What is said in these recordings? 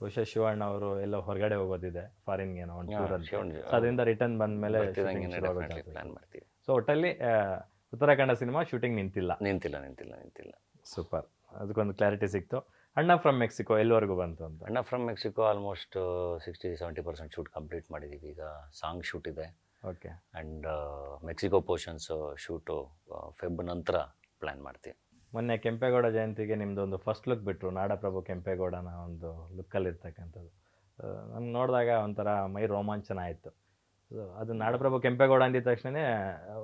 ಬಹುಶಃ ಶಿವಣ್ಣ ಅವರು ಎಲ್ಲ ಹೊರಗಡೆ ಹೋಗೋದಿದೆ ಫಾರಿನ್ಗೆ ಏನೋ ಒಂದು ಟೂರ್ ಅಂತ, ಅದರಿಂದ ರಿಟರ್ನ್ ಬಂದ್ಮೇಲೆ ಪ್ಲಾನ್ ಮಾಡ್ತೀವಿ. ಸೊ ಒಟ್ಟಲ್ಲಿ ಉತ್ತರಾಖಂಡ ಸಿನಿಮಾ ಶೂಟಿಂಗ್ ನಿಂತಿಲ್ಲ. ಸೂಪರ್, ಅದಕ್ಕೊಂದು ಕ್ಲಾರಿಟಿ ಸಿಕ್ತು. ಅಣ್ಣ ಫ್ರಮ್ ಮೆಕ್ಸಿಕೋ ಎಲ್ಲಿವರೆಗೂ ಬಂತು ಅಂತ? Anna from Mexico almost 60-70% shoot complete ಮಾಡಿದ್ದೀವಿ. ಈಗ ಸಾಂಗ್ ಶೂಟ್ ಇದೆ. Okay. And Mexico portions shoot Feb ನಂತರ ಪ್ಲ್ಯಾನ್ ಮಾಡ್ತೀವಿ. ಮೊನ್ನೆ ಕೆಂಪೇಗೌಡ ಜಯಂತಿಗೆ ನಿಮ್ಮದು ಒಂದು ಫಸ್ಟ್ ಲುಕ್ ಬಿಟ್ಟರು, ನಾಡಪ್ರಭು ಕೆಂಪೇಗೌಡನ ಒಂದು ಲುಕ್ಕಲ್ಲಿರ್ತಕ್ಕಂಥದ್ದು. ನಮ್ಗೆ ನೋಡಿದಾಗ ಒಂಥರ ಮೈ ರೋಮಾಂಚನ ಆಯಿತು. ಸೊ ಅದು ನಾಡಪ್ರಭು ಕೆಂಪೇಗೌಡ ಅಂದಿದ ತಕ್ಷಣ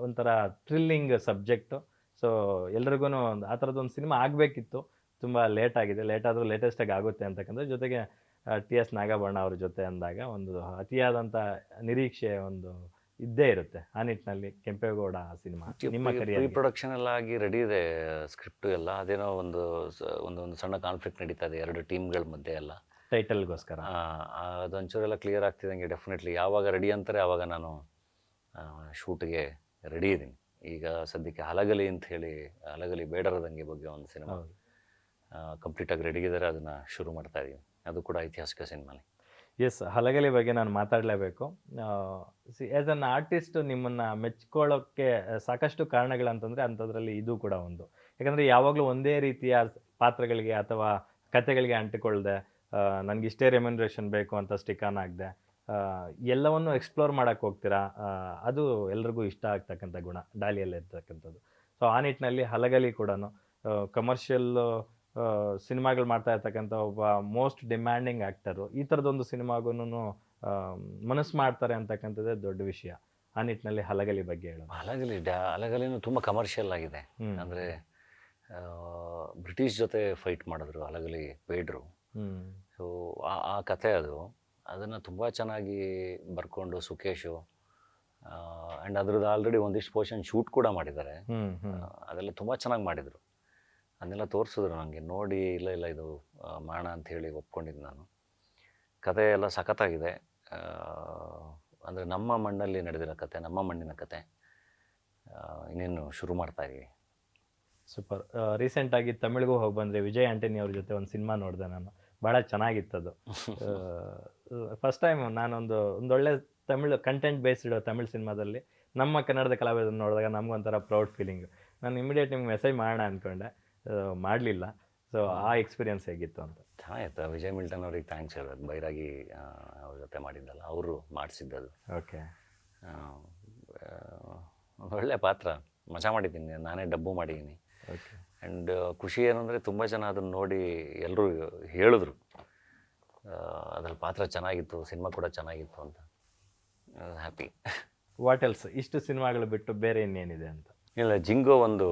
ಒಂಥರ ಥ್ರಿಲ್ಲಿಂಗ್ ಸಬ್ಜೆಕ್ಟು. ಸೊ ಎಲ್ರಿಗೂ ಆ ಥರದ್ದೊಂದು ಸಿನಿಮಾ ಆಗಬೇಕಿತ್ತು, ತುಂಬ ಲೇಟ್ ಆಗಿದೆ. ಲೇಟ್ ಆದರೂ ಲೇಟೆಸ್ಟಾಗಿ ಆಗುತ್ತೆ ಅಂತಕ್ಕಂಥದ್ದು. ಜೊತೆಗೆ TS ನಾಗಭರಣ ಅವ್ರ ಜೊತೆ ಅಂದಾಗ ಒಂದು ಅತಿಯಾದಂಥ ನಿರೀಕ್ಷೆ ಒಂದು ಇದ್ದೇ ಇರುತ್ತೆ. ಆ ನಿಟ್ಟಿನಲ್ಲಿ ಕೆಂಪೇಗೌಡ ಸಿನಿಮಾ ನಿಮ್ಮ ಪ್ರೀ ಪ್ರೊಡಕ್ಷನ್ ಎಲ್ಲ ಆಗಿ ರೆಡಿ ಇದೆ, ಸ್ಕ್ರಿಪ್ಟು ಎಲ್ಲ. ಅದೇನೋ ಒಂದು ಸಣ್ಣ ಕಾನ್ಫ್ಲಿಕ್ಟ್ ನಡೀತಾ ಇದೆ 2 ಟೀಮ್ಗಳ ಮಧ್ಯೆ ಎಲ್ಲ, ಟೈಟಲ್ಗೋಸ್ಕರ. ಅದೊಂಚೂರೆಲ್ಲ ಕ್ಲಿಯರ್ ಆಗ್ತಿದ್ದಂಗೆ ಡೆಫಿನೆಟ್ಲಿ ಯಾವಾಗ ರೆಡಿ ಅಂತಾರೆ ಆವಾಗ ನಾನು ಶೂಟ್ಗೆ ರೆಡಿ ಇದ್ದೀನಿ. ಈಗ ಸದ್ಯಕ್ಕೆ ಹಲಗಲಿ ಅಂತ ಹೇಳಿ, ಹಲಗಲಿ ಬೇಡರದಂಗೆ ಬಗ್ಗೆ ಒಂದು ಸಿನಿಮಾ ಕಂಪ್ಲೀಟಾಗಿ ರೆಡಿಗಿದ್ದಾರೆ, ಅದನ್ನು ಶುರು ಮಾಡ್ತಾ ಇದ್ದೀವಿ. ಅದು ಕೂಡ ಐತಿಹಾಸಿಕ ಸಿನಿಮಾನೇ. ಎಸ್, ಹಲಗಲಿ ಬಗ್ಗೆ ನಾನು ಮಾತಾಡಲೇಬೇಕು. ಆ್ಯಸ್ ಅನ್ ಆರ್ಟಿಸ್ಟ್ ನಿಮ್ಮನ್ನು ಮೆಚ್ಕೊಳ್ಳೋಕ್ಕೆ ಸಾಕಷ್ಟು ಕಾರಣಗಳಂತಂದರೆ ಅಂಥದ್ರಲ್ಲಿ ಇದು ಕೂಡ ಒಂದು. ಯಾಕಂದರೆ ಯಾವಾಗಲೂ ಒಂದೇ ರೀತಿಯ ಪಾತ್ರಗಳಿಗೆ ಅಥವಾ ಕತೆಗಳಿಗೆ ಅಂಟಿಕೊಳ್ಳದೆ ನನಗಿಷ್ಟೇ ರೆಮ್ಯುನರೇಷನ್ ಬೇಕು ಅಂತ ಸ್ಟಿಕ್ ಆನ್ ಆಗದೆ ಎಲ್ಲವನ್ನು ಎಕ್ಸ್ಪ್ಲೋರ್ ಮಾಡೋಕ್ಕೆ ಹೋಗ್ತೀರಾ. ಅದು ಎಲ್ರಿಗೂ ಇಷ್ಟ ಆಗ್ತಕ್ಕಂಥ ಗುಣ ಡಾಲಿಯಲ್ಲಿ ಇರ್ತಕ್ಕಂಥದ್ದು. ಸೊ ಆ ನಿಟ್ಟಿನಲ್ಲಿ ಹಲಗಲಿ ಕೂಡ ಕಮರ್ಷಿಯಲ್ ಸಿನಿಮಾಗಳು ಮಾಡ್ತಾ ಇರ್ತಕ್ಕಂಥ ಒಬ್ಬ ಮೋಸ್ಟ್ ಡಿಮ್ಯಾಂಡಿಂಗ್ ಆ್ಯಕ್ಟರು ಈ ಥರದೊಂದು ಸಿನಿಮಾಗೂ ಮನಸ್ಸು ಮಾಡ್ತಾರೆ ಅಂತಕ್ಕಂಥದ್ದೇ ದೊಡ್ಡ ವಿಷಯ. ಆ ನಿಟ್ಟಿನಲ್ಲಿ ಹಲಗಲಿ ಬಗ್ಗೆ ಹೇಳೋದು. ಹಲಗಲಿನೂ ತುಂಬ ಕಮರ್ಷಿಯಲ್ ಆಗಿದೆ. ಅಂದರೆ ಬ್ರಿಟಿಷ್ ಜೊತೆ ಫೈಟ್ ಮಾಡಿದ್ರು ಹಲಗಲಿ ಬೇಡ್ರು. ಸೊ ಆ ಕತೆ ಅದನ್ನು ತುಂಬ ಚೆನ್ನಾಗಿ ಬರ್ಕೊಂಡು ಸುಕೇಶು ಆ್ಯಂಡ್ ಅದ್ರದ್ದು ಆಲ್ರೆಡಿ ಒಂದಿಷ್ಟು ಪೋರ್ಷನ್ ಶೂಟ್ ಕೂಡ ಮಾಡಿದ್ದಾರೆ. ಅದೆಲ್ಲ ತುಂಬ ಚೆನ್ನಾಗಿ ಮಾಡಿದರು. ಅದನ್ನೆಲ್ಲ ತೋರಿಸಿದ್ರು ನನಗೆ. ನೋಡಿ ಇಲ್ಲ ಇದು ಮಾಡೋಣ ಅಂಥೇಳಿ ಒಪ್ಕೊಂಡಿದ್ದು ನಾನು. ಕತೆ ಎಲ್ಲ ಸಖತ್ತಾಗಿದೆ. ಅಂದರೆ ನಮ್ಮ ಮಣ್ಣಲ್ಲಿ ನಡೆದಿರೋ ಕತೆ, ನಮ್ಮ ಮಣ್ಣಿನ ಕತೆ. ಇನ್ನೇನು ಶುರು ಮಾಡ್ತಾಯಿದ್ದೀವಿ. ಸೂಪರ್. ರೀಸೆಂಟಾಗಿ ತಮಿಳಿಗೂ ಹೋಗಿ ಬಂದರೆ ವಿಜಯ್ ಆಂಟನಿ ಅವ್ರ ಜೊತೆ ಒಂದು ಸಿನಿಮಾ ನೋಡಿದೆ ನಾನು. ಭಾಳ ಚೆನ್ನಾಗಿತ್ತದು. ಫಸ್ಟ್ ಟೈಮ್ ಒಂದೊಳ್ಳೆ ತಮಿಳು ಕಂಟೆಂಟ್ ಬೇಸ್ಡ್ ತಮಿಳ್ ಸಿನಿಮಾದಲ್ಲಿ ನಮ್ಮ ಕನ್ನಡದ ಕಲಾವಿದನ್ನು ನೋಡಿದಾಗ ನಮಗೊಂಥರ ಪ್ರೌಡ್ ಫೀಲಿಂಗ್. ನಾನು ಇಮಿಡಿಯೇಟ್ ನಿಮ್ಗೆ ಮೆಸೇಜ್ ಮಾಡೋಣ ಅಂದ್ಕೊಂಡೆ, ಮಾಡಲಿಲ್ಲ. ಸೊ ಆ ಎಕ್ಸ್ಪೀರಿಯನ್ಸ್ ಹೇಗಿತ್ತು ಅಂತ? ಚೆನ್ನಾಗಿತ್ತು. ವಿಜಯ್ ಮಿಲ್ಟನ್ ಅವ್ರಿಗೆ ಥ್ಯಾಂಕ್ಸ್ ಹೇಳೋದು. ಬೈರಾಗಿ ಅವ್ರ ಜೊತೆ ಮಾಡಿದ್ದಲ್ಲ, ಅವರು ಮಾಡಿಸಿದ್ದದು. ಓಕೆ. ಒಳ್ಳೆ ಪಾತ್ರ, ಮಜಾ ಮಾಡಿದ್ದೀನಿ. ನಾನೇ ಡಬ್ಬು ಮಾಡಿದ್ದೀನಿ. ಓಕೆ. ಆ್ಯಂಡ್ ಖುಷಿ ಏನು ಅಂದರೆ ತುಂಬ ಜನ ಅದನ್ನು ನೋಡಿ ಎಲ್ಲರೂ ಹೇಳಿದ್ರು ಅದ್ರಲ್ಲಿ ಪಾತ್ರ ಚೆನ್ನಾಗಿತ್ತು, ಸಿನಿಮಾ ಕೂಡ ಚೆನ್ನಾಗಿತ್ತು ಅಂತ. ಹ್ಯಾಪಿ. What else? ಇಷ್ಟು ಸಿನಿಮಾಗಳು ಬಿಟ್ಟು ಬೇರೆ ಇನ್ನೇನಿದೆ ಅಂತ? ಇಲ್ಲ, ಜಿಂಗೋ ಒಂದು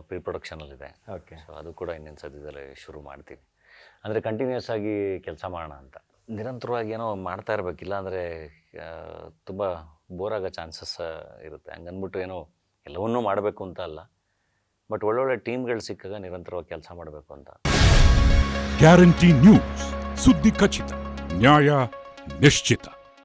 ಪ್ರೀ ಪ್ರೊಡಕ್ಷನಲ್ಲಿದೆ. ಓಕೆ. ಸೊ ಅದು ಕೂಡ ಇನ್ನೇನು ಸದ್ಯದಲ್ಲೇ ಶುರು ಮಾಡ್ತೀವಿ. ಅಂದರೆ ಕಂಟಿನ್ಯೂಸ್ ಆಗಿ ಕೆಲಸ ಮಾಡೋಣ ಅಂತ. ನಿರಂತರವಾಗಿ ಏನೋ ಮಾಡ್ತಾ ಇರಬೇಕಿಲ್ಲ ಅಂದರೆ ತುಂಬ ಬೋರ್ ಆಗೋ ಚಾನ್ಸಸ್ ಇರುತ್ತೆ. ಹಂಗನ್ಬಿಟ್ಟು ಏನೋ ಎಲ್ಲವನ್ನೂ ಮಾಡಬೇಕು ಅಂತ ಅಲ್ಲ, ಬಟ್ ಒಳ್ಳೊಳ್ಳೆ ಟೀಮ್ಗಳು ಸಿಕ್ಕಾಗ ನಿರಂತರವಾಗಿ ಕೆಲಸ ಮಾಡಬೇಕು ಅಂತ. ಗ್ಯಾರಂಟಿ ನ್ಯೂಸ್, ಸುದ್ದಿ ಖಚಿತ, ನ್ಯಾಯ ನಿಶ್ಚಿತ.